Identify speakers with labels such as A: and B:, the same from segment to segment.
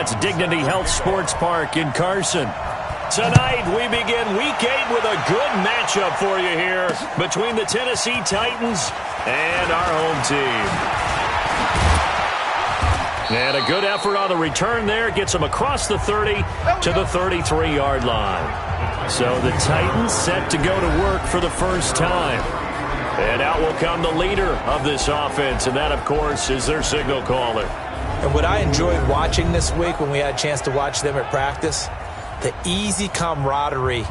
A: That's Dignity Health Sports Park in Carson. Tonight, we begin Week 8 with a good matchup for you here between the Tennessee Titans and our home team. And a good effort on the return there gets them across the 30 to the 33-yard line. So the Titans set to go to work for the first time. And out will come the leader of this offense, and that, of course, is their signal caller.
B: And what I enjoyed watching this week when we had a chance to watch them at practice, the easy camaraderie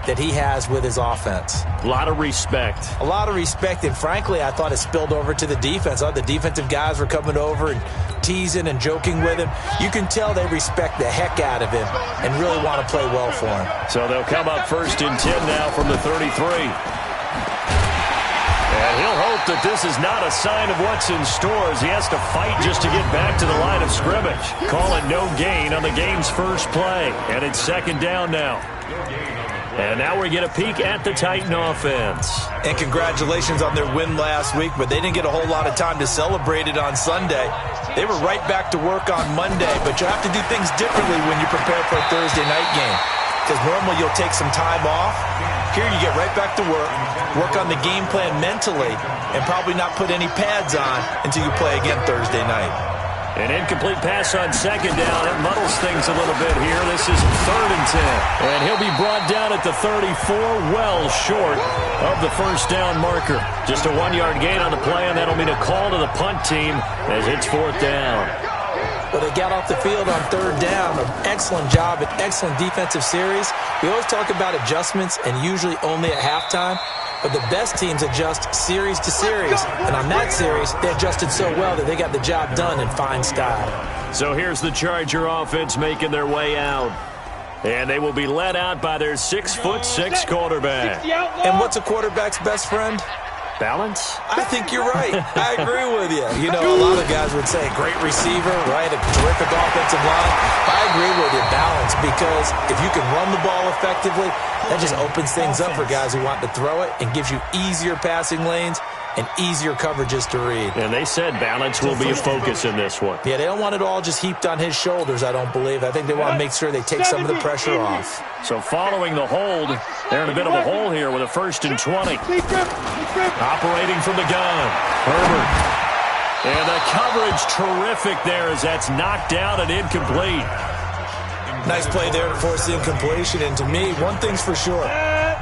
B: that he has with his offense.
A: A lot of respect.
B: A lot of respect, and frankly, I thought it spilled over to the defense. I thought the defensive guys were coming over and teasing and joking with him. You can tell they respect the heck out of him and really want to play well for him.
A: So they'll come up 1st and 10 now from the 33. And he'll hope that this is not a sign of what's in store as he has to fight just to get back to the line of scrimmage. Call it no gain on the game's first play. And it's 2nd down now. And now we get a peek at the Titan offense.
B: And congratulations on their win last week, but they didn't get a whole lot of time to celebrate it on Sunday. They were right back to work on Monday, but you have to do things differently when you prepare for a Thursday night game. Because normally you'll take some time off. Here you get right back to work on the game plan mentally, and probably not put any pads on until you play again Thursday night.
A: An incomplete pass on 2nd down. It muddles things a little bit here. This is 3rd and 10. And he'll be brought down at the 34, well short of the first down marker. Just a 1-yard gain on the play, and that'll mean a call to the punt team as it's 4th down.
B: Well, they got off the field on 3rd down. An excellent job, an excellent defensive series. We always talk about adjustments, and usually only at halftime. But the best teams adjust series to series. And on that series, they adjusted so well that they got the job done in fine style.
A: So here's the Charger offense making their way out. And they will be led out by their 6'6" quarterback.
B: And what's a quarterback's best friend?
A: Balance?
B: I think you're right. I agree with you. You know, a lot of guys would say great receiver, right? A terrific offensive line. I agree with you, balance, because if you can run the ball effectively, that just opens things up for guys who want to throw it and gives you easier passing lanes and easier coverages to read.
A: And they said balance will be a focus in this one.
B: Yeah, they don't want it all just heaped on his shoulders, I don't believe. I think they want to make sure they take some of the pressure off.
A: So following the hold, they're in a bit of a hole here with a 1st and 20. Operating from the gun, Herbert. And the coverage terrific there as that's knocked down and incomplete.
B: Nice play there to force the incompletion. And to me, one thing's for sure.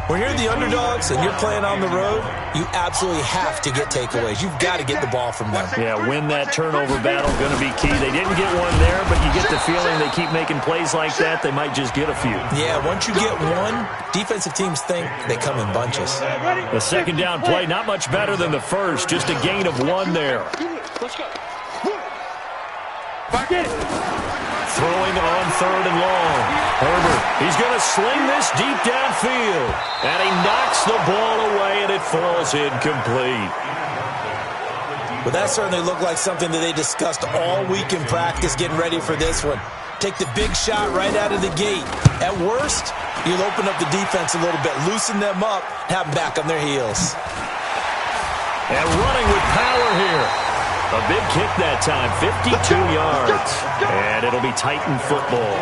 B: When you're the underdogs and you're playing on the road, you absolutely have to get takeaways. You've got to get the ball from them.
A: Yeah, win that turnover battle, going to be key. They didn't get one there, but you get the feeling they keep making plays like that, they might just get a few.
B: Yeah, once you get one, defensive teams think they come in bunches.
A: The 2nd down play, not much better than the first, just a gain of 1 there.
C: Let's go. Back in.
A: Throwing on 3rd and long. Herbert, he's going to sling this deep downfield. And he knocks the ball away, and it falls incomplete.
B: Well, that certainly looked like something that they discussed all week in practice getting ready for this one. Take the big shot right out of the gate. At worst, you'll open up the defense a little bit, loosen them up, have them back on their heels.
A: And running with power here. A big kick that time, 52 yards. And it'll be Titan football.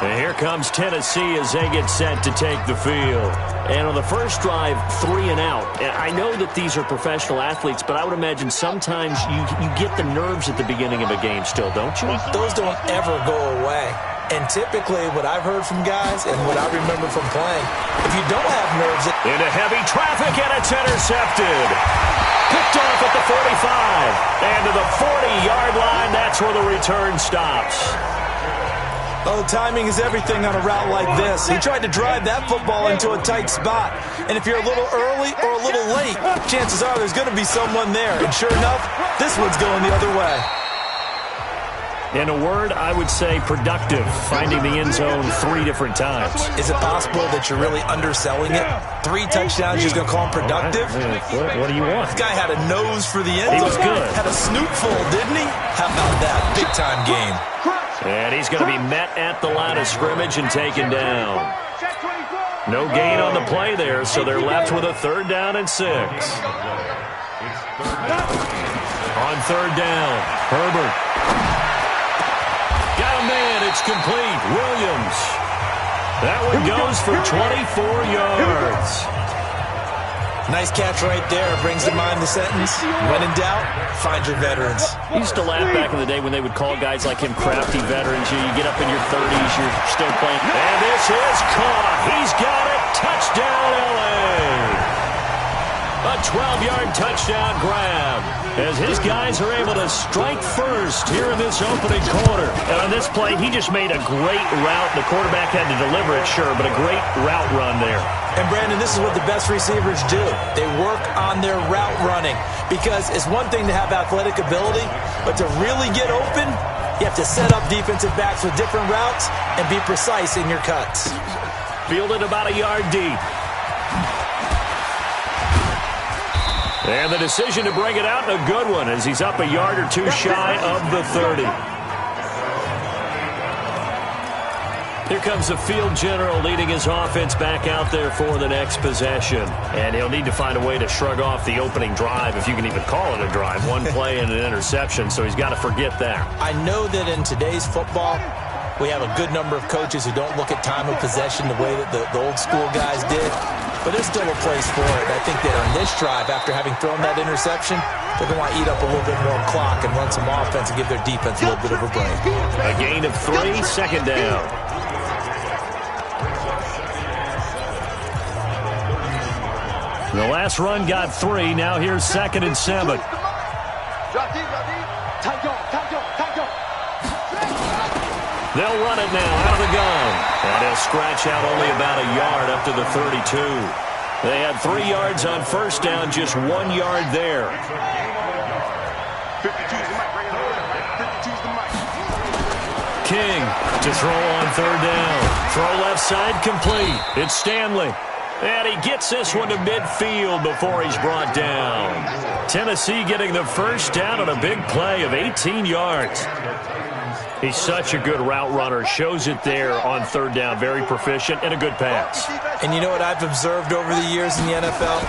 A: And here comes Tennessee as they get set to take the field. And on the first drive, 3 and out. And I know that these are professional athletes, but I would imagine sometimes you get the nerves at the beginning of a game still, don't you?
B: Those don't ever go away. And typically what I've heard from guys and what I remember from playing, if you don't have nerves...
A: Into heavy traffic, and it's intercepted. Picked off at the 45. And to the 40-yard line, that's where the return stops.
B: Oh, timing is everything on a route like this. He tried to drive that football into a tight spot. And if you're a little early or a little late, chances are there's going to be someone there. And sure enough, this one's going the other way.
A: In a word, I would say productive, finding the end zone 3 different times.
B: Is it possible that you're really underselling it? 3 touchdowns, you're going to call him productive?
A: What do you want?
B: This guy had a nose for the end zone.
A: He was good.
B: Had a snoot full, didn't he? How about that? Big-time game.
A: And he's going to be met at the line of scrimmage and taken down. No gain on the play there, so they're left with a 3rd down and 6. On 3rd down, Herbert. Got a man It's complete. Williams. That one goes for 24 yards.
B: Nice catch right there. Brings to mind the sentence, when in doubt, find your veterans.
A: I used to laugh back in the day when they would call guys like him crafty veterans. You get up in your 30s, you're still playing. And this is caught. He's got it. Touchdown, L.A. A 12-yard touchdown grab as his guys are able to strike first here in this opening quarter. And on this play, he just made a great route. The quarterback had to deliver it, sure, but a great route run there.
B: And, Brandon, this is what the best receivers do. They work on their route running because it's one thing to have athletic ability, but to really get open, you have to set up defensive backs with different routes and be precise in your cuts.
A: Fielded about a yard deep. And the decision to bring it out, a good one, as he's up a yard or two shy of the 30. Here comes the field general leading his offense back out there for the next possession. And he'll need to find a way to shrug off the opening drive, if you can even call it a drive. One play and an interception, so he's got to forget that.
B: I know that in today's football, we have a good number of coaches who don't look at time of possession the way that the old school guys did. But there's still a place for it. I think that on this drive, after having thrown that interception, they're going to want to eat up a little bit more clock and run some offense and give their defense a little bit of a break.
A: A gain of 3, second down. The last run got 3. Now here's 2nd and 7. They'll run it now out of the gun. And he'll scratch out only about a yard up to the 32. They had 3 yards on first down, just 1 yard there. King to throw on third down. Throw left side complete. It's Stanley. And he gets this one to midfield before he's brought down. Tennessee getting the first down on a big play of 18 yards. He's such a good route runner. Shows it there on third down. Very proficient and a good pass.
B: And you know what I've observed over the years in the NFL?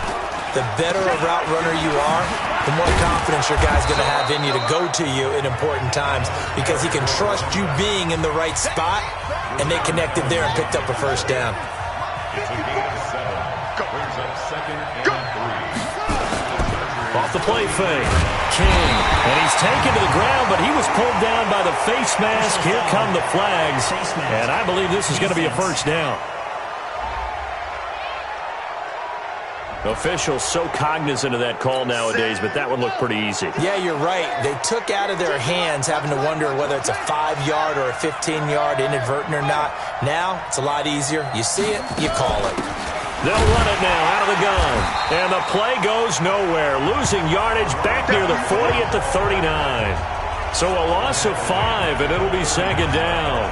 B: The better a route runner you are, the more confidence your guy's going to have in you to go to you in important times because he can trust you being in the right spot, and they connected there and picked up a first down.
A: Off the play fake. King. And he's taken to the ground, but he was pulled down by the face mask. Here come the flags. And I believe this is going to be a first down. Officials so cognizant of that call nowadays, but that one looked pretty easy.
B: Yeah, you're right. They took out of their hands having to wonder whether it's a 5-yard or a 15-yard inadvertent or not. Now, it's a lot easier. You see it, you call it.
A: They'll run it now out of the gun. And the play goes nowhere. Losing yardage back near the 40 at the 39. So a loss of 5, and it'll be second down.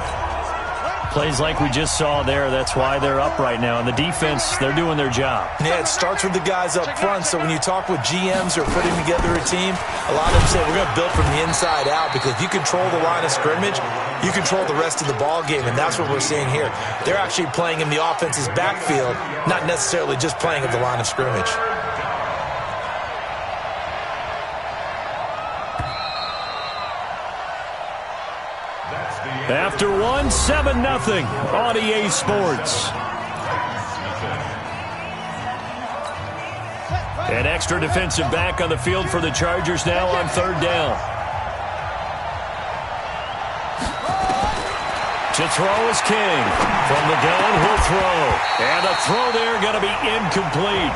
A: Plays like we just saw there. That's why they're up right now. And the defense, they're doing their job.
B: Yeah, it starts with the guys up front. So when you talk with GMs who are putting together a team, a lot of them say we're going to build from the inside out because if you control the line of scrimmage, you control the rest of the ball game, and that's what we're seeing here. They're actually playing in the offense's backfield, not necessarily just playing at the line of scrimmage.
A: After 7-0 on EA Sports. An extra defensive back on the field for the Chargers now on third down. To throw is King. From the gun, he'll throw. And a throw there going to be incomplete.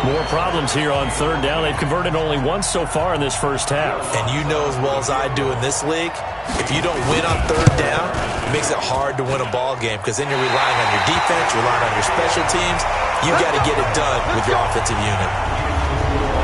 A: More problems here on third down. They've converted only once so far in this first half.
B: And you know as well as I do in this league, if you don't win on third down, it makes it hard to win a ball game because then you're relying on your defense, you're relying on your special teams. You got to get it done with your offensive unit.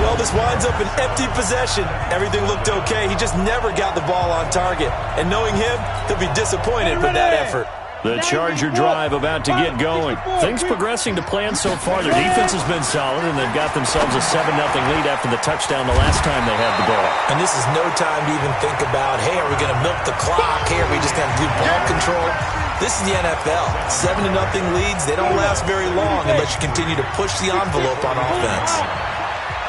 B: Well, this winds up an empty possession. Everything looked okay. He just never got the ball on target. And knowing him, he'll be disappointed with that effort.
A: The Charger drive about to get going. Things progressing to plan so far. Their defense has been solid, and they've got themselves a 7-0 lead after the touchdown the last time they had the ball.
B: And this is no time to even think about, hey, are we going to milk the clock? Hey, are we just going to do ball control? This is the NFL. 7-0 leads, they don't last very long unless you continue to push the envelope on offense.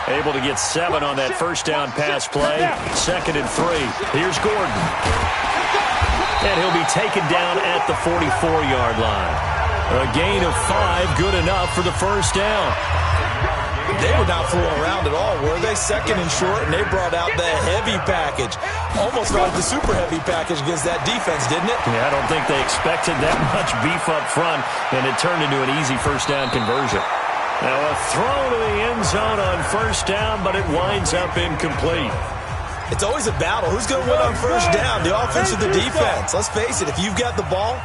A: Able to get 7 on that first down pass play. 2nd and 3. Here's Gordon. And he'll be taken down at the 44-yard line. A gain of 5, good enough for the first down.
B: They were not fooling around at all, were they? Second and short, and they brought out the heavy package. Almost like the super heavy package against that defense, didn't it?
A: Yeah, I don't think they expected that much beef up front, and it turned into an easy first down conversion. Now a throw to the end zone on first down, but it winds up incomplete.
B: It's always a battle. Who's going to win on first down, the offense or the defense? Let's face it, if you've got the ball,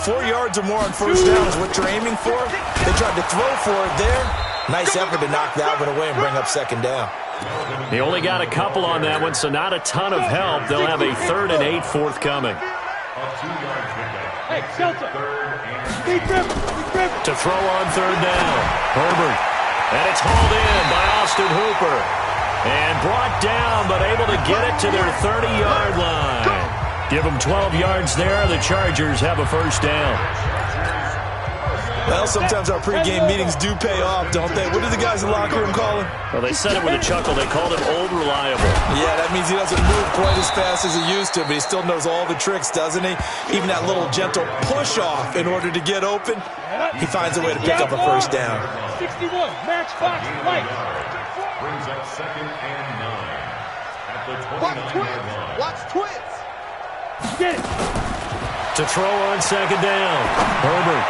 B: 4 yards or more on first down is what you're aiming for. They tried to throw for it there. Nice effort to knock that one away and bring up second down.
A: He only got a couple on that one, so not a ton of help. They'll have a 3rd and 8 forthcoming. To throw on third down, Herbert. And it's hauled in by Austin Hooper. And brought down, but able to get it to their 30-yard line. Give them 12 yards there. The Chargers have a first down.
B: Well, sometimes our pregame meetings do pay off, don't they? What do the guys in the locker room call him?
A: Well, they said it with a chuckle. They called him Old Reliable.
B: Yeah, that means he doesn't move quite as fast as he used to, but he still knows all the tricks, doesn't he? Even that little gentle push-off in order to get open, he finds a way to pick up a first down.
C: 61, match box, light.
D: Brings up 2nd and 9 at the 29-yard line.
C: Watch twins. Get it.
A: To throw on second down, Herbert.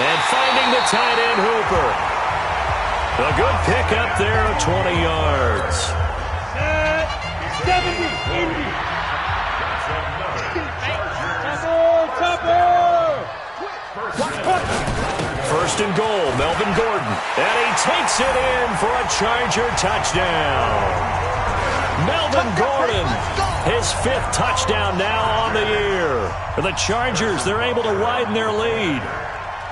A: And finding the tight end, Hooper. A good pickup there of 20 yards.
C: 70, Indy.
A: First and goal, Melvin Gordon. And he takes it in for a Charger touchdown. Melvin Gordon, his 5th touchdown now on the year. For the Chargers, they're able to widen their lead.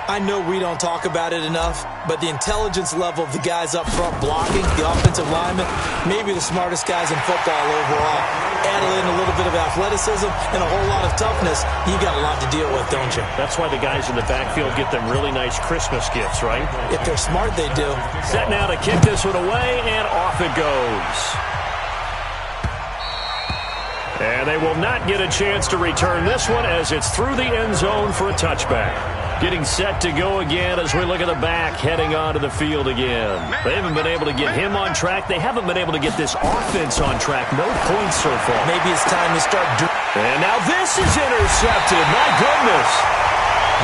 B: I know we don't talk about it enough, but the intelligence level of the guys up front blocking, the offensive linemen, maybe the smartest guys in football overall. Add in a little bit of athleticism and a whole lot of toughness, you got a lot to deal with, don't you?
A: That's why the guys in the backfield get them really nice Christmas gifts, right?
B: If they're smart, they do.
A: Set now to kick this one away, and off it goes. And they will not get a chance to return this one as it's through the end zone for a touchback. Getting set to go again as we look at the back heading onto the field again. They haven't been able to get him on track. They haven't been able to get this offense on track. No points so far.
B: Maybe it's time to start doing.
A: And now this is intercepted. My goodness.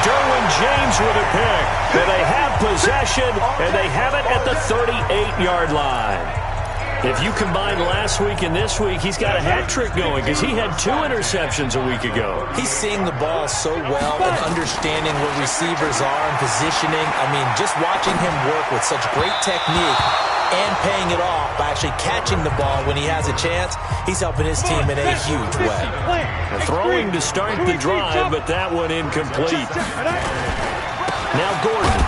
A: Derwin James with a pick. And they have possession, and they have it at the 38-yard line. If you combine last week and this week, he's got a hat trick going because he had 2 interceptions a week ago.
B: He's seeing the ball so well and understanding where receivers are and positioning. I mean, just watching him work with such great technique and paying it off by actually catching the ball when he has a chance, he's helping his team in a huge way.
A: Throwing to start the drive, but that one incomplete. Now Gordon.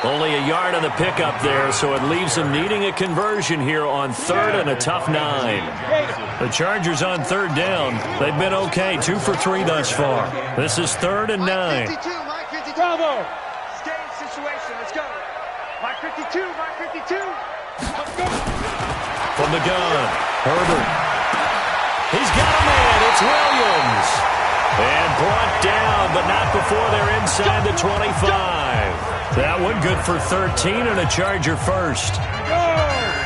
A: Only a yard on the pickup there, so it leaves them needing a conversion here on 3rd and a tough 9. The Chargers on 3rd down. They've been okay, 2 for 3 thus far. This is 3rd and 9.
C: Bravo. Game situation. Let's go. Mike 52. Mike 52. Let's go.
A: From the gun, Herbert. He's got a man. It's Williams. And brought down, but not before they're inside the 25. That one good for 13 and a Charger first.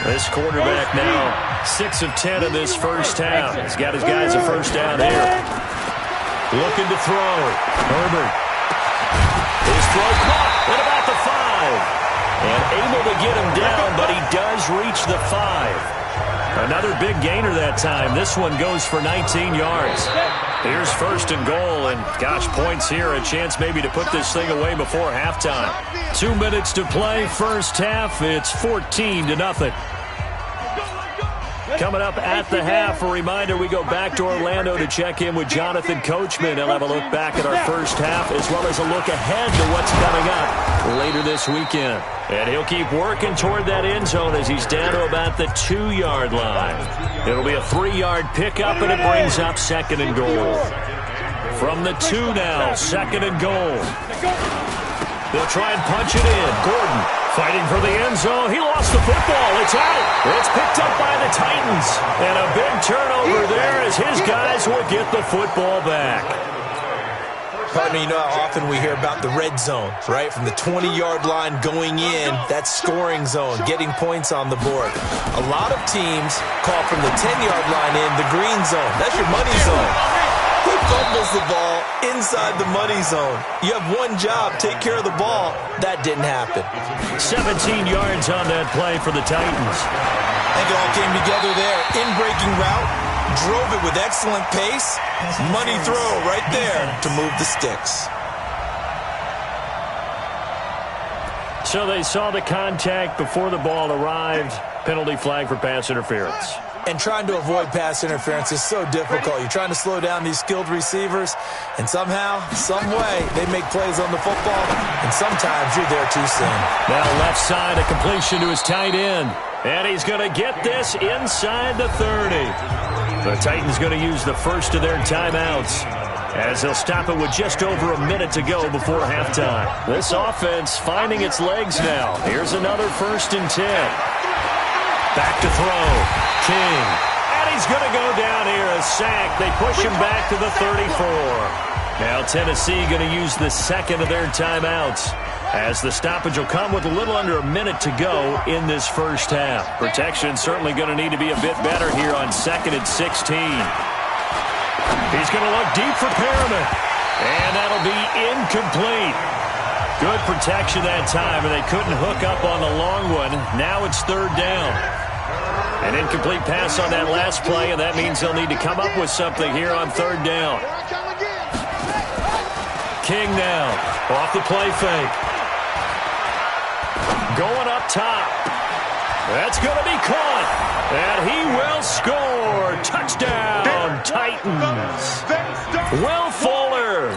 A: This quarterback now 6 of 10 in this first half. He's got his guys a first down here. Looking to throw. Herbert. His throw caught at about the 5. And able to get him down, but he does reach the 5. Another big gainer that time. This one goes for 19 yards. Here's first and goal, and gosh, points here. A chance maybe to put this thing away before halftime. 2 minutes to play, first half. It's 14-0. Coming up at the half, a reminder, we go back to Orlando to check in with Jonathan Coachman. He'll have a look back at our first half as well as a look ahead to what's coming up later this weekend. And he'll keep working toward that end zone as he's down to about the 2-yard line. It'll be a 3-yard pickup, and it brings up 2nd and goal. From the 2 now, 2nd and goal. They'll try and punch it in. Gordon Fighting for the end zone. He lost the football. It's out. It's picked up by the Titans. And a big turnover there as his guys will get the football back.
B: Partner, you know how often we hear about the red zone, right? From the 20-yard line going in, that scoring zone, getting points on the board. A lot of teams call from the 10-yard line in the green zone. That's your money zone. He fumbles the ball inside the money zone. You have one job, take care of the ball. That didn't happen.
A: 17 yards on that play for the Titans.
B: I think it all came together there. In-breaking route, drove it with excellent pace. Money throw right there to move the sticks.
A: So they saw the contact before the ball arrived. Penalty flag for pass interference.
B: And trying to avoid pass interference is so difficult. You're trying to slow down these skilled receivers, and somehow, some way, they make plays on the football, and sometimes you're there too soon.
A: Now left side, a completion to his tight end. And he's going to get this inside the 30. The Titans going to use the first of their timeouts as they'll stop it with just over a minute to go before halftime. This offense finding its legs now. Here's another 1st and 10. Back to throw. King. And he's going to go down here. A sack. They push him back to the 34. Now Tennessee going to use the second of their timeouts, as the stoppage will come with a little under a minute to go in this first half. Protection certainly going to need to be a bit better here on 2nd and 16. He's going to look deep for Perriman, and that'll be incomplete. Good protection that time, and they couldn't hook up on the long one. Now it's 3rd down. An incomplete pass on that last play, and that means they'll need to come up with something here on 3rd down. King now, off the play fake. Going up top. That's going to be caught. And he will score. Touchdown, Titans. Will Fuller,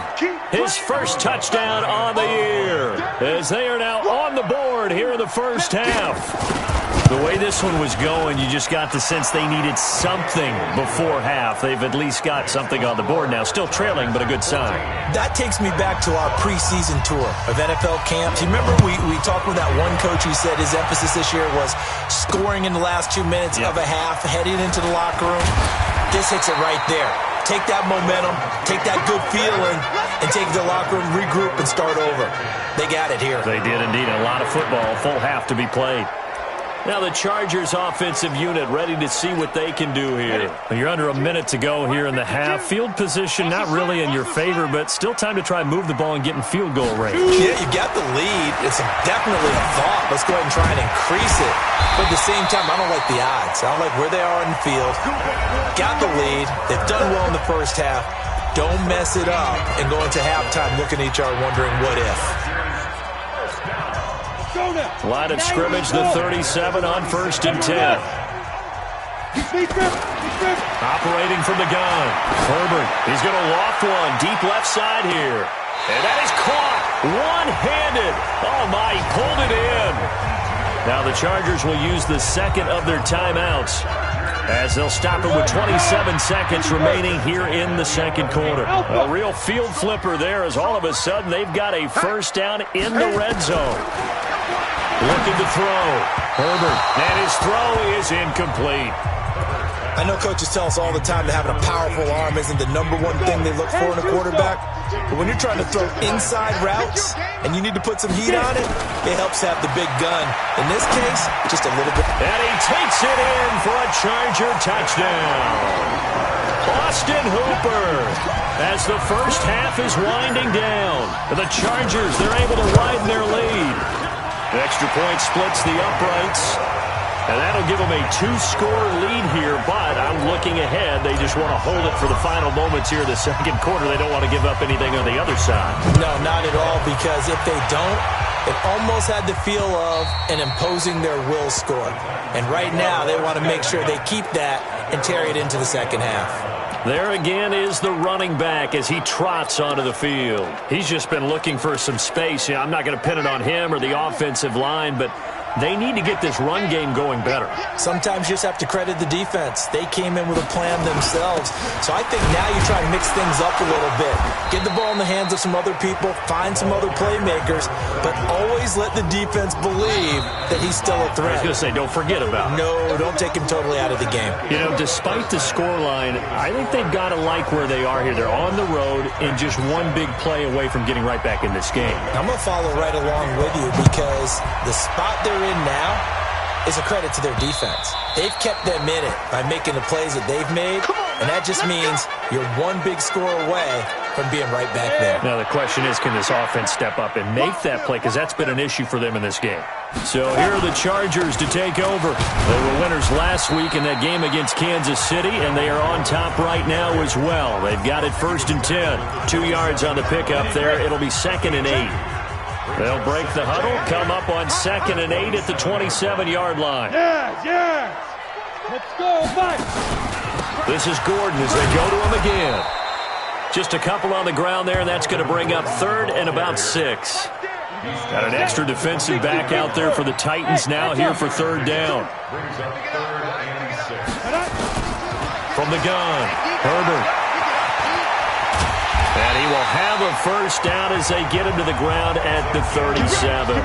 A: his first touchdown on the year, as they are now on the board here in the first half. The way this one was going, you just got the sense they needed something before half. They've at least got something on the board now. Still trailing, but a good sign.
B: That takes me back to our preseason tour of NFL camps. You remember we talked with that one coach who said his emphasis this year was scoring in the last 2 minutes of a half, heading into the locker room. This hits it right there. Take that momentum, take that good feeling, and take the locker room, regroup, and start over. They got it here.
A: They did indeed. A lot of football, full half to be played. Now the Chargers offensive unit ready to see what they can do here. You're under a minute to go here in the half. Field position not really in your favor, but still time to try and move the ball and get in field goal range.
B: Yeah, you got the lead. It's definitely a thought. Let's go ahead and try and increase it. But at the same time, I don't like the odds. I don't like where they are in the field. Got the lead. They've done well in the first half. Don't mess it up and go into halftime looking at each other wondering what if.
A: Line of scrimmage, the 37 on 1st and 10. Operating from the gun. Herbert, he's going to loft one deep left side here. And that is caught one-handed. Oh, my, he pulled it in. Now the Chargers will use the second of their timeouts, as they'll stop it with 27 seconds remaining here in the second quarter. A real field flipper there, as all of a sudden they've got a first down in the red zone. Looking to throw. Herbert, and his throw is incomplete.
B: I know coaches tell us all the time that having a powerful arm isn't the #1 thing they look for in a quarterback. But when you're trying to throw inside routes and you need to put some heat on it, it helps have the big gun. In this case, just a little bit.
A: And he takes it in for a Charger touchdown. Austin Hooper, as the first half is winding down. The Chargers, they're able to widen their lead. The extra point splits the uprights, and that'll give them a 2-score lead here, but I'm looking ahead. They just want to hold it for the final moments here in the second quarter. They don't want to give up anything on the other side.
B: No, not at all, because if they don't, it almost had the feel of an imposing their will score. And right now, they want to make sure they keep that and carry it into the second half.
A: There again is the running back as he trots onto the field. He's just been looking for some space. I'm not going to pin it on him or the offensive line, but they need to get this run game going better.
B: Sometimes you just have to credit the defense. They came in with a plan themselves. So I think now you try to mix things up a little bit. Get the ball in the hands of some other people, find some other playmakers, but always let the defense believe that he's still a threat.
A: I was going to say, don't forget about it.
B: No, don't take him totally out of the game.
A: You know, despite the scoreline, I think they've got to like where they are here. They're on the road and just one big play away from getting right back in this game.
B: I'm going to follow right along with you because the spot they're in now is a credit to their defense. They've kept them in it by making the plays that they've made, and that just means you're one big score away from being right back there.
A: Now the question is, can this offense step up and make that play? Because that's been an issue for them in this game. So here are the Chargers to take over. They were winners last week in that game against Kansas City, and they are on top right now as well. They've got it 1st and 10. 2 yards on the pickup there. It'll be 2nd and 8. They'll break the huddle, come up on 2nd and 8 at the 27-yard line.
C: Yes. Let's go, Mike.
A: This is Gordon as they go to him again. Just a couple on the ground there, and that's going to bring up 3rd and about 6. Got an extra defensive back out there for the Titans now here for 3rd down. From the gun, Herbert. And he will have a 1st down as they get him to the ground at the 37.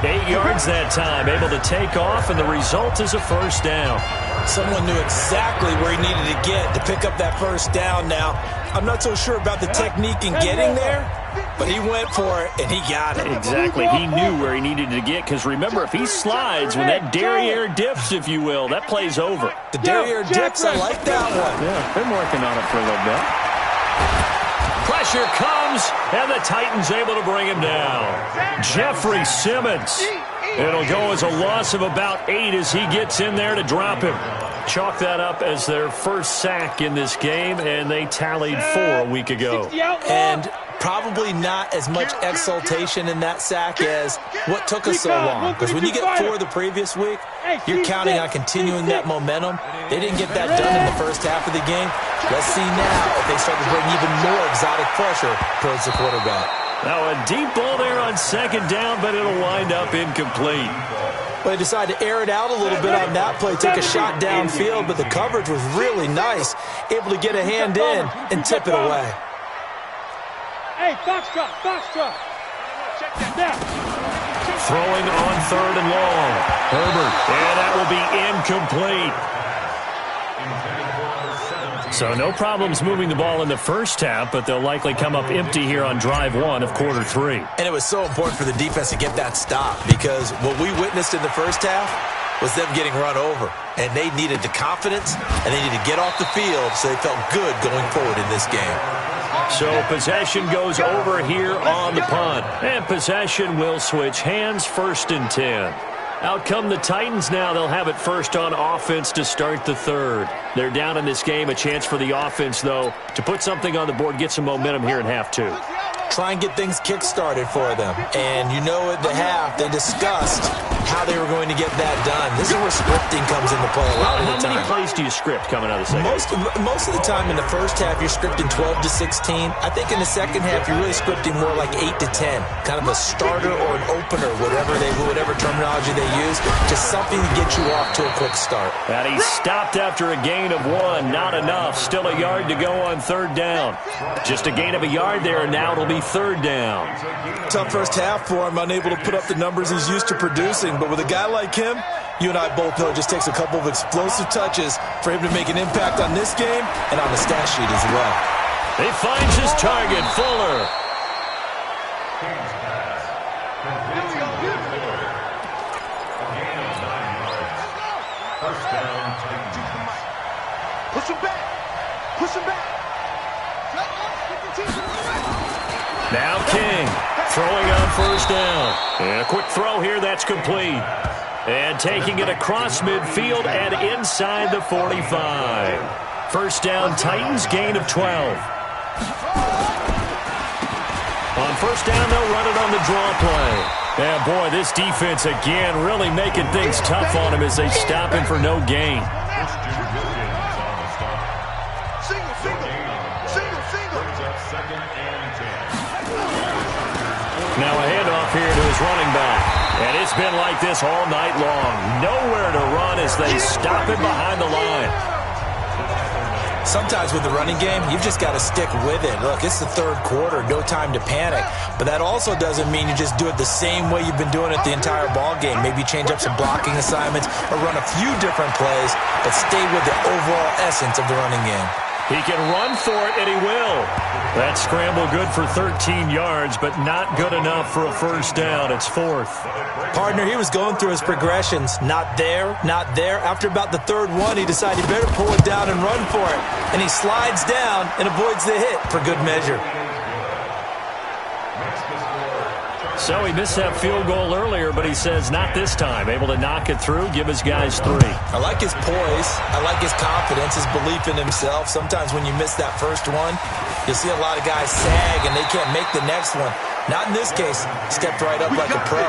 A: 8 yards that time, able to take off, and the result is a 1st down.
B: Someone knew exactly where he needed to get to pick up that 1st down now. I'm not so sure about the technique in getting there, but he went for it, and he got it.
A: Exactly. He knew where he needed to get, because remember, if he slides, when that derriere dips, if you will, that play's over.
B: The derriere dips, I like that one.
A: Yeah, been working on it for a little bit. Pressure comes, and the Titans able to bring him down. Jeffrey Simmons. It'll go as a loss of about 8 as he gets in there to drop him. Chalk that up as their 1st sack in this game, and they tallied 4 a week ago.
B: And probably not as much exultation in that sack as what took us so long. Because when you get 4 the previous week, you're counting on continuing that momentum. They didn't get that done in the 1st half of the game. Let's see now if they start to bring even more exotic pressure towards the quarterback.
A: Now a deep ball there on 2nd down, but it'll wind up incomplete.
B: Well, they decided to air it out a little bit on that play, take a shot downfield, but the coverage was really nice, able to get a hand in and tip it away.
C: Hey, foxtrot. Check that down.
A: Throwing on 3rd and long. Herbert, and that will be incomplete. So no problems moving the ball in the 1st half, but they'll likely come up empty here on drive 1 of quarter 3.
B: And it was so important for the defense to get that stop, because what we witnessed in the 1st half was them getting run over. And they needed the confidence, and they needed to get off the field so they felt good going forward in this game.
A: So possession goes over here on the punt. And possession will switch hands, 1st and 10. Out come the Titans now. They'll have it 1st on offense to start the 3rd. They're down in this game. A chance for the offense, though, to put something on the board, get some momentum here in half 2.
B: Try and get things kick-started for them. And you know at the half, they discussed how they were going to get that done. This is where scripting comes into play a lot of the time.
A: How many plays do you script coming out of the second?
B: Most of the time in the 1st half, you're scripting 12 to 16. I think in the 2nd half, you're really scripting more like 8 to 10. Kind of a starter or an opener, whatever terminology they use. Just something to get you off to a quick start.
A: And he stopped after a gain of 1. Not enough. Still a yard to go on 3rd down. Just a gain of a yard there, and now it'll be 3rd down.
B: Tough 1st half for him, unable to put up the numbers he's used to producing. But with a guy like him, you and I both know it just takes a couple of explosive touches for him to make an impact on this game and on the stat sheet as well.
A: He finds his target, Fuller.
C: Push him back.
A: Now King throwing on 1st down. And a quick throw here, that's complete. And taking it across midfield and inside the 45. 1st down, Titans, gain of 12. On 1st down, they'll run it on the draw play. And boy, this defense again really making things tough on him as they stop him for no gain. Now a handoff here to his running back. And it's been like this all night long. Nowhere to run as they stop him behind the line.
B: Sometimes with the running game, you've just got to stick with it. Look, it's the third quarter, no time to panic. But that also doesn't mean you just do it the same way you've been doing it the entire ball game. Maybe change up some blocking assignments or run a few different plays, but stay with the overall essence of the running game.
A: He can run for it, and he will. That scramble good for 13 yards, but not good enough for a first down. It's fourth.
B: Partner, he was going through his progressions. Not there, not there. After about the third one, he decided he better pull it down and run for it. And he slides down and avoids the hit for good measure.
A: So he missed that field goal earlier, but he says not this time. Able to knock it through, give his guys 3.
B: I like his poise. I like his confidence, his belief in himself. Sometimes when you miss that first one, you'll see a lot of guys sag and they can't make the next one. Not in this case. Stepped right up like a pro.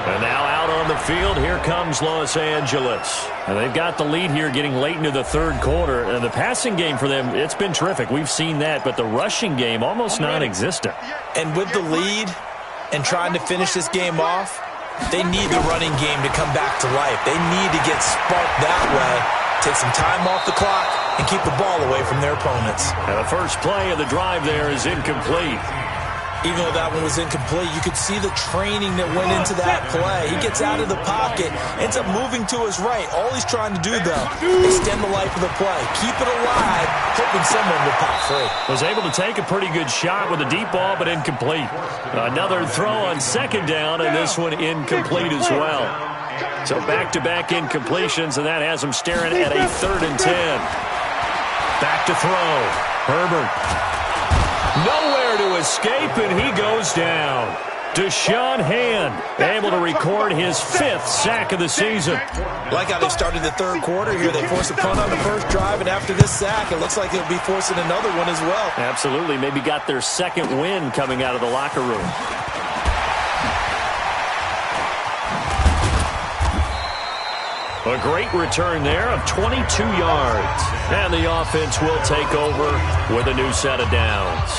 A: And now out on the field, here comes Los Angeles. And they've got the lead here getting late into the third quarter. And the passing game for them, it's been terrific. We've seen that. But the rushing game, almost non-existent.
B: And with the lead and trying to finish this game off, they need the running game to come back to life. They need to get sparked that way, take some time off the clock, and keep the ball away from their opponents.
A: And the first play of the drive there is incomplete.
B: Even though that one was incomplete, you could see the training that went into that play. He gets out of the pocket, ends up moving to his right. All he's trying to do, though, extend the life of the play. Keep it alive, hoping someone will pop free.
A: Was able to take a pretty good shot with a deep ball, but incomplete. Another throw on second down, and this one incomplete as well. So back-to-back incompletions, and that has him staring at a 3rd and 10. Back to throw. Herbert. Nowhere to escape, and he goes down. Deshaun Hand able to record his 5th sack of the season.
B: Like how they started the third quarter here. They forced a punt on the first drive, and after this sack, it looks like they'll be forcing another one as well.
A: Absolutely. Maybe got their second win coming out of the locker room. A great return there of 22 yards. And the offense will take over with a new set of downs.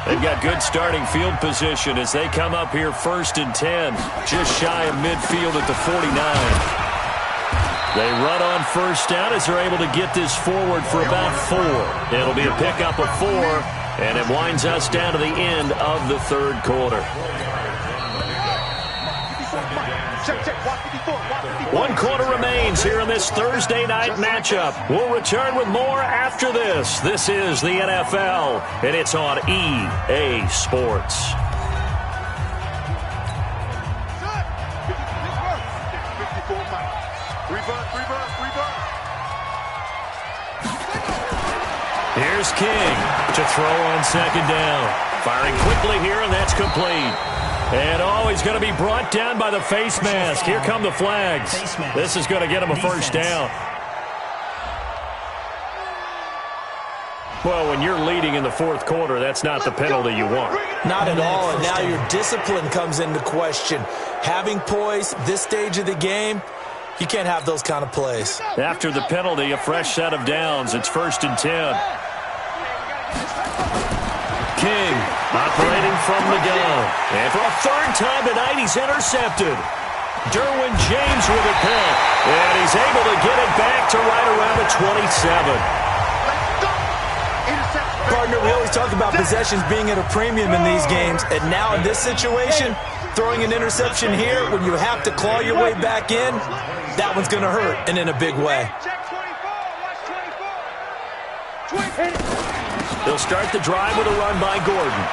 A: They've got good starting field position as they come up here 1st and 10, just shy of midfield at the 49. They run on first down as they're able to get this forward for about 4. It'll be a pickup of 4, and it winds us down to the end of the third quarter. 1 quarter remains here in this Thursday night matchup. We'll return with more after this. This is the NFL, and it's on EA Sports. Here's King to throw on second down. Firing quickly here, and that's complete. And he's going to be brought down by the face mask. Here come the flags. This is going to get him a first down. Well, when you're leading in the fourth quarter, that's not the penalty you want.
B: Not at all, and now your discipline comes into question. Having poise this stage of the game, you can't have those kind of plays.
A: After the penalty, a fresh set of downs. It's 1st and 10. King operating from the gun. And for a 3rd time tonight, he's intercepted. Derwin James with a pick. And he's able to get it back to right around the 27.
B: Partner, we always talk about possessions being at a premium in these games. And now in this situation, throwing an interception here when you have to claw your way back in, that one's going to hurt, and in a big way.
A: They'll start the drive with a run by Gordon.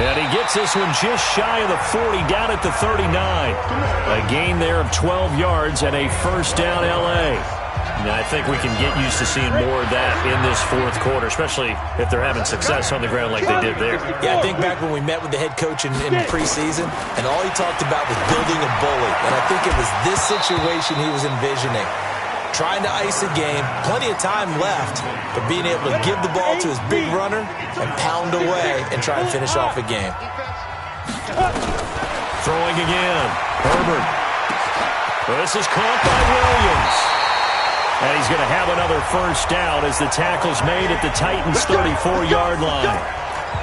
A: And he gets this one just shy of the 40, down at the 39. A gain there of 12 yards and a first down L.A. And I think we can get used to seeing more of that in this fourth quarter, especially if they're having success on the ground like they did there.
B: Yeah, I think back when we met with the head coach in preseason, and all he talked about was building a bully. And I think it was this situation he was envisioning. Trying to ice a game, plenty of time left, but being able to give the ball to his big runner and pound away and try and finish off a game. Throwing again. Herbert.
A: This is caught by Williams. And he's going to have another first down as the tackle's made at the Titans' 34-yard line.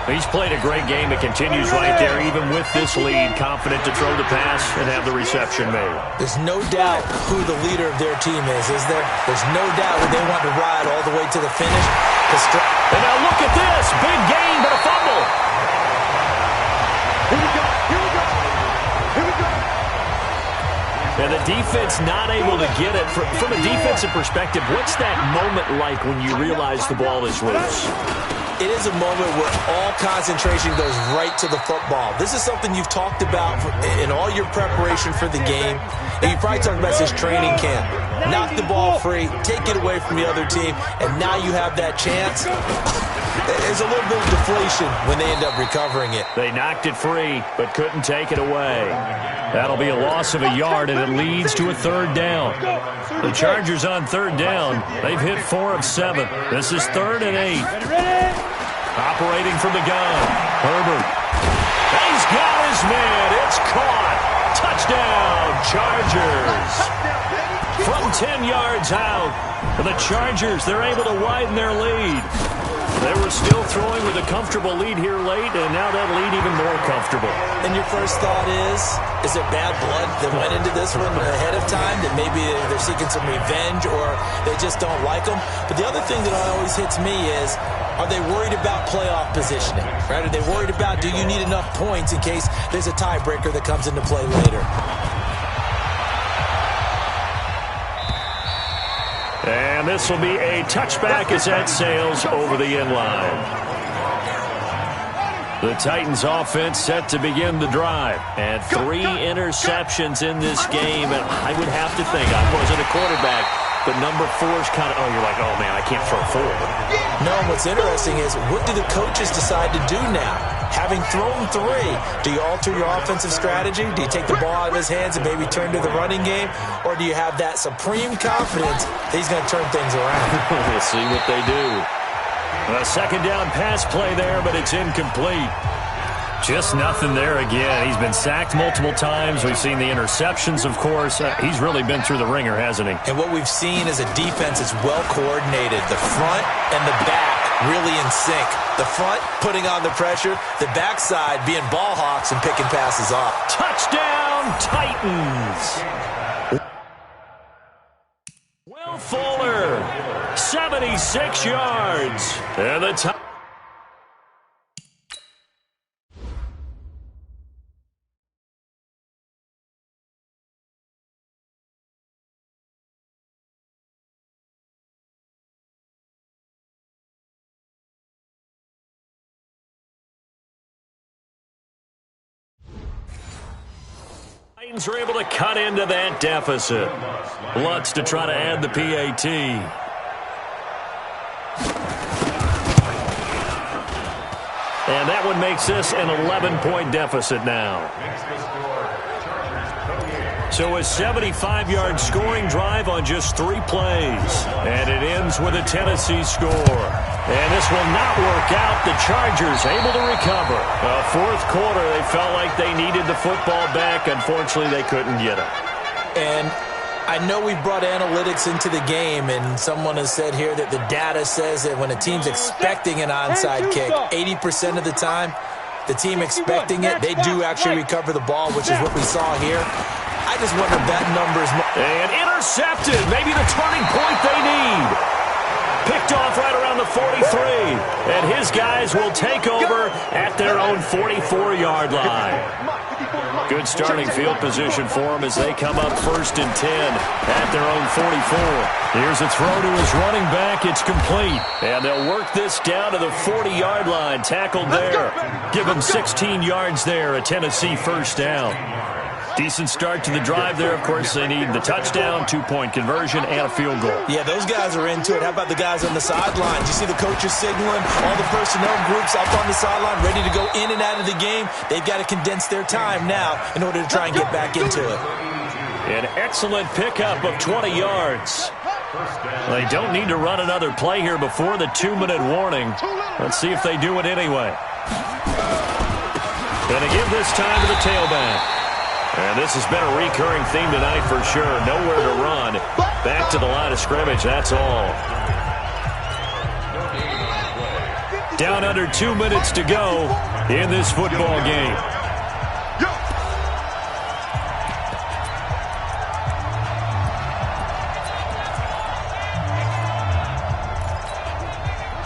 A: He's played a great game. It continues right there, even with this lead. Confident to throw the pass and have the reception made.
B: There's no doubt who the leader of their team is there? There's no doubt who they want to ride all the way to the finish.
A: And now look at this. Big gain, but a fumble.
C: Here we go. Here we go. Here we go.
A: And the defense not able to get it. From a defensive perspective, what's that moment like when you realize the ball is loose?
B: It is a moment where all concentration goes right to the football. This is something you've talked about in all your preparation for the game. And you probably talked about this training camp. Knock the ball free, take it away from the other team, and now you have that chance. There's a little bit of deflation when they end up recovering it.
A: They knocked it free, but couldn't take it away. That'll be a loss of a yard, and it leads to a third down. The Chargers on third down. They've hit 4 of 7. This is 3rd and 8. Operating from the gun, Herbert. He's got his man. It's caught. Touchdown, Chargers. From 10 yards out, the Chargers, they're able to widen their lead. They were still throwing with a comfortable lead here late, and now that lead even more comfortable.
B: And your first thought is it bad blood that went into this one ahead of time, that maybe they're seeking some revenge or they just don't like them? But the other thing that always hits me is, are they worried about playoff positioning? Right? Are they worried about, do you need enough points in case there's a tiebreaker that comes into play later?
A: And this will be a touchback as that sails over the end line. The Titans offense set to begin the drive. And 3 interceptions in this game. And I would have to think, I wasn't a quarterback, but number 4 is kind of, you're like, oh, man, I can't throw 4.
B: No, what's interesting is, what do the coaches decide to do now? Having thrown 3, do you alter your offensive strategy? Do you take the ball out of his hands and maybe turn to the running game? Or do you have that supreme confidence that he's going to turn things around?
A: We'll see what they do. A second down pass play there, but it's incomplete. Just nothing there again. He's been sacked multiple times. We've seen the interceptions, of course. He's really been through the ringer, hasn't he?
B: And what we've seen is a defense that's well coordinated. The front and the back really in sync. The front putting on the pressure, the backside being ball hawks and picking passes off.
A: Touchdown, Titans! Will Fuller, 76 yards. And the top. Titans are able to cut into that deficit. Lutz to try to add the PAT. And that one makes this an 11-point deficit now. So a 75-yard scoring drive on just 3 plays. And it ends with a Tennessee score. And this will not work out. The Chargers able to recover. Fourth quarter, they felt like they needed the football back. Unfortunately, they couldn't get it.
B: And I know we brought analytics into the game, and someone has said here that the data says that when a team's expecting an onside kick, 80% of the time, the team expecting it, they do actually recover the ball, which is what we saw here. I just wonder if that number is...
A: And intercepted. Maybe the turning point they need. Picked off right around the 43. And his guys will take over at their own 44-yard line. Good starting field position for them as they come up 1st and 10 at their own 44. Here's a throw to his running back. It's complete. And they'll work this down to the 40-yard line. Tackled there. Give them 16 yards there. A Tennessee first down. Decent start to the drive there. Of course, they need the touchdown, 2-point conversion, and a field goal.
B: Yeah, those guys are into it. How about the guys on the sidelines? You see the coaches signaling, all the personnel groups up on the sideline, ready to go in and out of the game. They've got to condense their time now in order to try and get back into it.
A: An excellent pickup of 20 yards. They don't need to run another play here before the 2-minute warning. Let's see if they do it anyway. Going to give this time to the tailback. And this has been a recurring theme tonight for sure. Nowhere to run. Back to the line of scrimmage, that's all. Down under 2 minutes to go in this football game.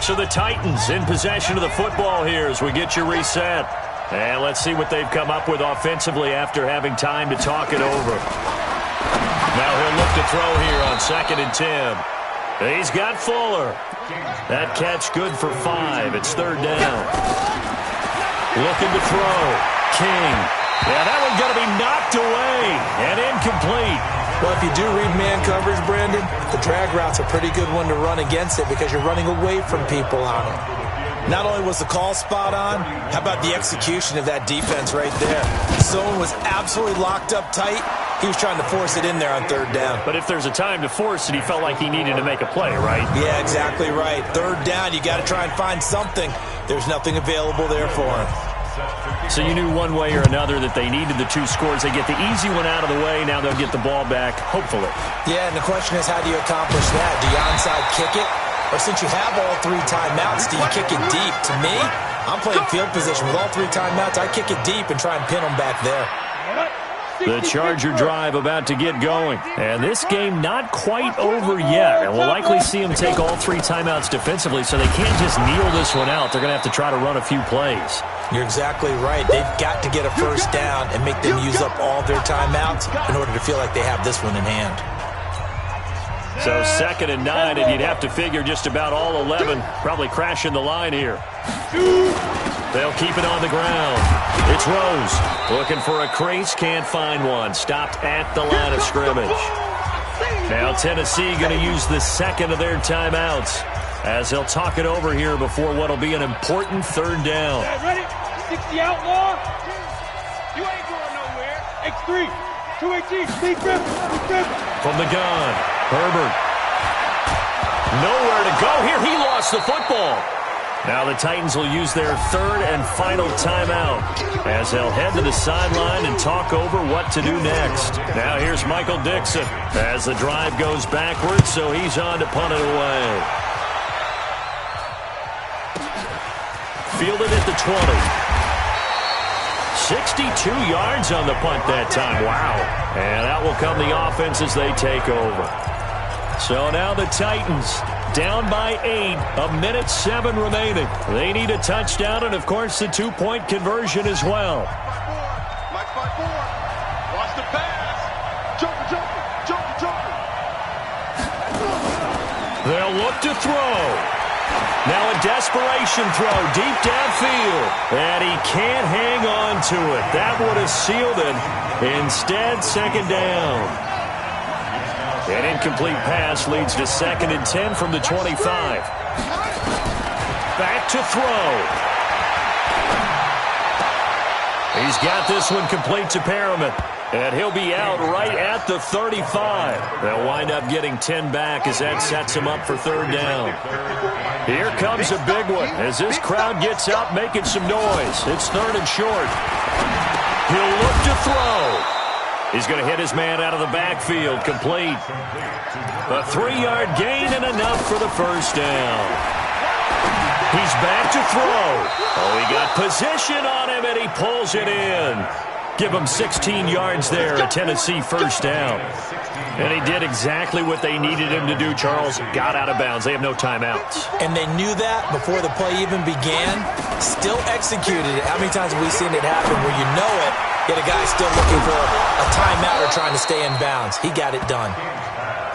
A: So the Titans in possession of the football here as we get you reset. And let's see what they've come up with offensively after having time to talk it over. Now he'll look to throw here on 2nd and 10. He's got Fuller. That catch good for 5. It's 3rd down. Looking to throw. King. Yeah, that one's going to be knocked away and incomplete.
B: Well, if you do read man coverage, Brandon, the drag route's a pretty good one to run against it because you're running away from people on it. Not only was the call spot on, how about the execution of that defense right there? Zone was absolutely locked up tight. He was trying to force it in there on 3rd down.
A: But if there's a time to force it, he felt like he needed to make a play, right?
B: Yeah, exactly right. 3rd down, you got to try and find something. There's nothing available there for him.
A: So you knew one way or another that they needed the 2 scores. They get the easy one out of the way. Now they'll get the ball back, hopefully.
B: Yeah, and the question is, how do you accomplish that? Do you onside kick it? Or since you have all 3 timeouts, do you kick it deep? To me, I'm playing field position. With all 3 timeouts, I kick it deep and try and pin them back there.
A: The Charger drive about to get going. And this game not quite over yet. And we'll likely see them take all 3 timeouts defensively, so they can't just kneel this one out. They're going to have to try to run a few plays.
B: You're exactly right. They've got to get a 1st down and make them use up all their timeouts in order to feel like they have this one in hand.
A: So 2nd and 9, and you'd have to figure just about all 11 probably crashing the line here. They'll keep it on the ground. It's Rose looking for a crease, can't find one. Stopped at the line of scrimmage. Now Tennessee going to use the 2nd of their timeouts as they'll talk it over here before what will be an important 3rd down.
C: Ready? 60 outlaw. You ain't going nowhere. X3. 218. Steve Griffin.
A: From the gun, Herbert. Nowhere to go here. He lost the football. Now the Titans will use their 3rd and final timeout as they'll head to the sideline and talk over what to do next. Now here's Michael Dixon as the drive goes backwards, so he's on to punt it away. Fielded at the 20. 62 yards on the punt that time. Wow. And out will come the offense as they take over. So now the Titans down by 8, 1:07 remaining. They need a touchdown and, of course, the 2-point conversion as well.
C: Mike by 4. Watch the pass. Joker.
A: They'll look to throw. Now a desperation throw deep downfield. And he can't hang on to it. That would have sealed it. Instead, 2nd down. An incomplete pass leads to 2nd and 10 from the 25. Back to throw. He's got this one complete to Perriman. And he'll be out right at the 35. They'll wind up getting 10 back as that sets him up for 3rd down. Here comes a big one as this crowd gets up making some noise. It's 3rd and short. He'll look to throw. He's going to hit his man out of the backfield, complete. A 3-yard gain and enough for the 1st down. He's back to throw. Oh, he got position on him, and he pulls it in. Give him 16 yards there, a Tennessee 1st down. And he did exactly what they needed him to do, Charles. Got out of bounds. They have no timeouts.
B: And they knew that before the play even began. Still executed it. How many times have we seen it happen where you know it, yet a guy still looking for a timeout or trying to stay in bounds? He got it done.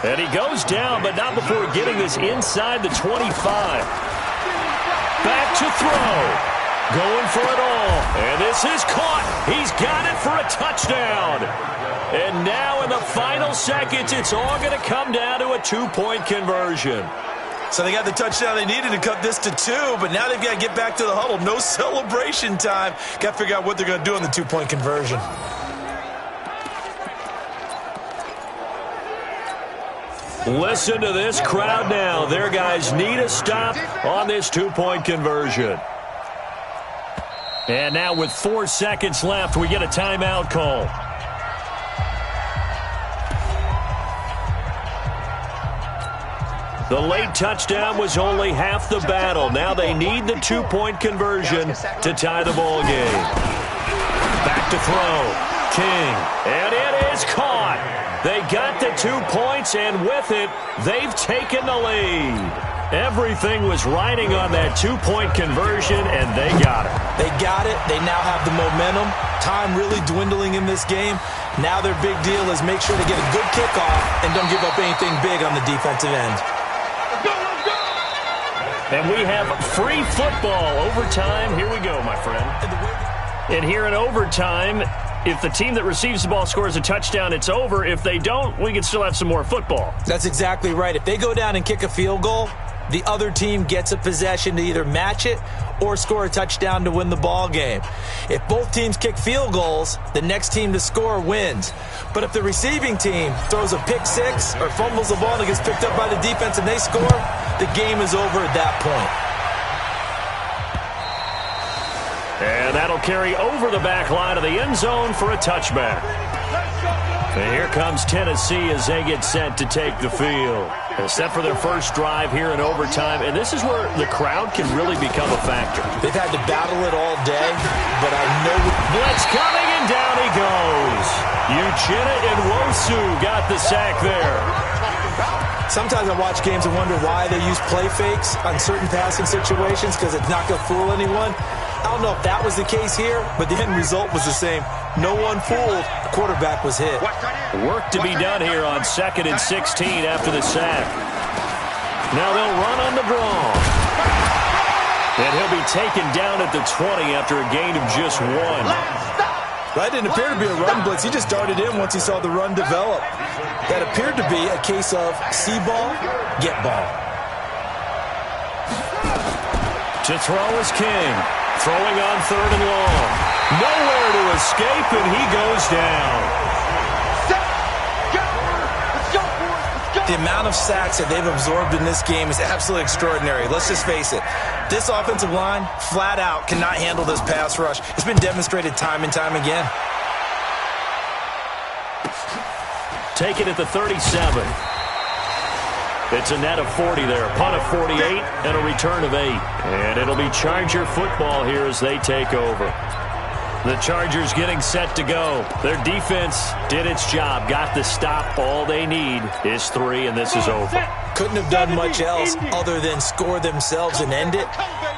A: And he goes down, but not before getting this inside the 25. Back to throw. Going for it all. And this is caught. He's got it for a touchdown. And now in the final seconds, it's all going to come down to a 2-point conversion.
B: So they got the touchdown they needed to cut this to 2, but now they've got to get back to the huddle. No celebration time. Got to figure out what they're going to do on the 2-point conversion.
A: Listen to this crowd now. Their guys need a stop on this 2-point conversion. And now with 4 seconds left, we get a timeout call. The late touchdown was only half the battle. Now they need the two-point conversion to tie the ball game. Back to throw. King. And it is caught. They got the 2 points, and with it, they've taken the lead. Everything was riding on that two-point conversion, and they got it.
B: They got it. They now have the momentum. Time really dwindling in this game. Now their big deal is make sure to get a good kickoff and don't give up anything big on the defensive end.
A: And we have free football. Overtime. Here we go, my friend. And here in overtime, if the team that receives the ball scores a touchdown, it's over. If they don't, we can still have some more football.
B: That's exactly right. If they go down and kick a field goal, the other team gets a possession to either match it or score a touchdown to win the ball game. If both teams kick field goals, the next team to score wins. But if the receiving team throws a pick six or fumbles the ball and it gets picked up by the defense and they score, the game is over at that point.
A: And that'll carry over the back line of the end zone for a touchback. And here comes Tennessee as they get set to take the field. They're set for their first drive here in overtime, and this is where the crowd can really become a factor.
B: They've had to battle it all day, but I know...
A: Blitz coming, and down he goes. Uchenna Nwosu got the sack there.
B: Sometimes I watch games and wonder why they use play fakes on certain passing situations because it's not going to fool anyone. I don't know if that was the case here, but the end result was the same. No one fooled. The quarterback was hit.
A: Work to be done here on 2nd and 16 after the sack. Now they'll run on the draw. And he'll be taken down at the 20 after a gain of just 1.
B: That didn't appear to be a run blitz. He just darted in once he saw the run develop. That appeared to be a case of see ball, get ball.
A: To throw is King. Throwing on 3rd and long. Nowhere to escape, and he goes down.
B: The amount of sacks that they've absorbed in this game is absolutely extraordinary. Let's just face it. This offensive line, flat out, cannot handle this pass rush. It's been demonstrated time and time again.
A: Take it at the 37. It's a net of 40 there. Punt of 48 and a return of 8. And it'll be Charger football here as they take over. The Chargers getting set to go. Their defense did its job, got the stop. All they need is 3, and this is over.
B: Couldn't have done much else other than score themselves and end it.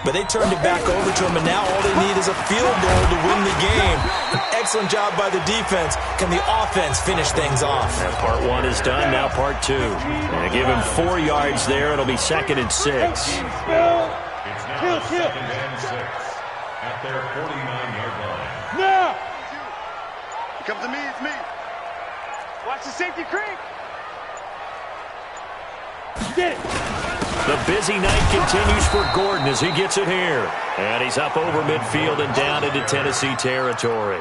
B: But they turned it back over to them, and now all they need is a field goal to win the game. An excellent job by the defense. Can the offense finish things off?
A: And part 1 is done, now part 2. And give him 4 yards there. It'll be 2nd and 6.
D: It's now 2nd and 6 at their 49-yard line.
C: No! Come to me, it's me. Watch the safety creep. Get it.
A: The busy night continues for Gordon as he gets it here. And he's up over midfield and down into Tennessee territory.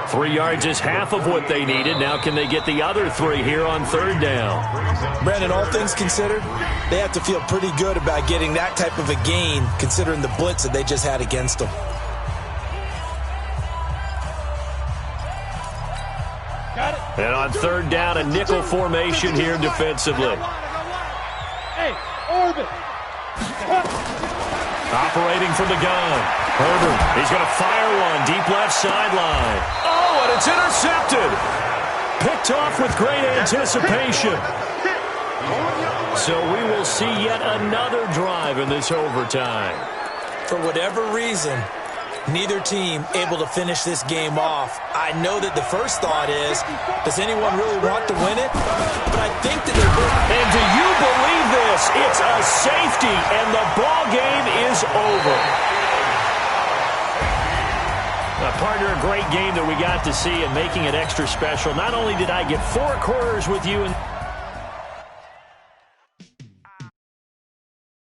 A: 3 yards is half of what they needed. Now can they get the other 3 here on 3rd down?
B: Brandon, all things considered, they have to feel pretty good about getting that type of a gain considering the blitz that they just had against them.
C: Got it.
A: And on 3rd down, a nickel formation here defensively.
C: Hey, orbit.
A: Operating from the gun. Herbert, he's going to fire one deep left sideline. Oh, and it's intercepted. Picked off with great anticipation. So we will see yet another drive in this overtime.
B: For whatever reason, neither team able to finish this game off. I know that the first thought is, does anyone really want to win it? But I think that they're both...
A: And do you believe this? It's a safety, and the ball game is over. Partner, a great game that we got to see and making it extra special. Not only did I get 4 quarters with you...